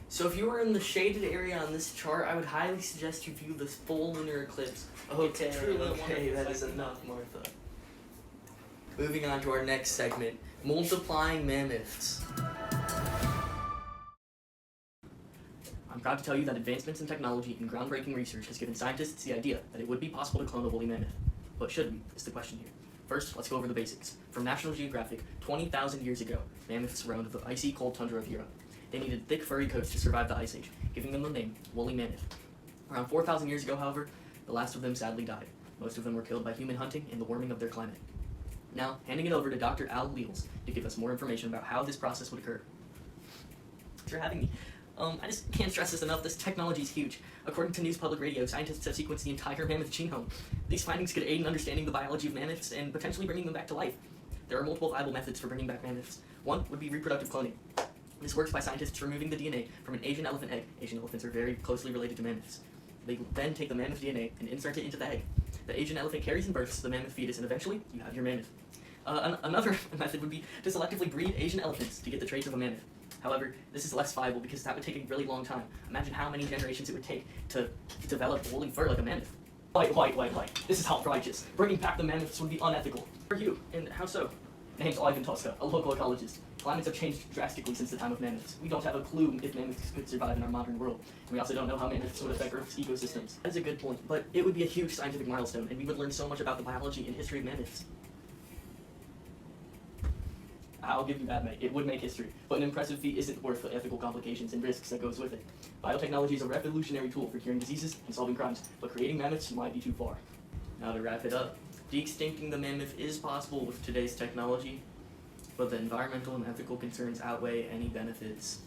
So if you are in the shaded area on this chart, I would highly suggest you view this full lunar eclipse. Okay, that is enough, Martha. Moving on to our next segment, multiplying mammoths. I'm proud to tell you that advancements in technology and groundbreaking research has given scientists the idea that it would be possible to clone a woolly mammoth. But should we, is the question here. First, let's go over the basics. From National Geographic, 20,000 years ago, mammoths roamed the icy cold tundra of Europe. They needed thick furry coats to survive the Ice Age, giving them the name woolly mammoth. Around 4,000 years ago, however, the last of them sadly died. Most of them were killed by human hunting and the warming of their climate. Now, handing it over to Dr. Al Leals to give us more information about how this process would occur. Thanks for having me. I just can't stress this enough, this technology is huge. According to News Public Radio, scientists have sequenced the entire mammoth genome. These findings could aid in understanding the biology of mammoths and potentially bringing them back to life. There are multiple viable methods for bringing back mammoths. One would be reproductive cloning. This works by scientists removing the DNA from an Asian elephant egg. Asian elephants are very closely related to mammoths. They then take the mammoth DNA and insert it into the egg. The Asian elephant carries and births the mammoth fetus, and eventually, you have your mammoth. Another method would be to selectively breed Asian elephants to get the traits of a mammoth. However, this is less viable because that would take a really long time. Imagine how many generations it would take to develop woolly fur like a mammoth. White. This is outrageous. Bringing back the mammoths would be unethical. Who are you, and how so? Name's Ivan Tosca, a local ecologist. Climates have changed drastically since the time of mammoths. We don't have a clue if mammoths could survive in our modern world. And we also don't know how mammoths would affect Earth's ecosystems. That is a good point, but it would be a huge scientific milestone, and we would learn so much about the biology and history of mammoths. I'll give you that, mate. It would make history, but an impressive feat isn't worth the ethical complications and risks that goes with it. Biotechnology is a revolutionary tool for curing diseases and solving crimes, but creating mammoths might be too far. Now to wrap it up, de-extincting the mammoth is possible with today's technology, but the environmental and ethical concerns outweigh any benefits.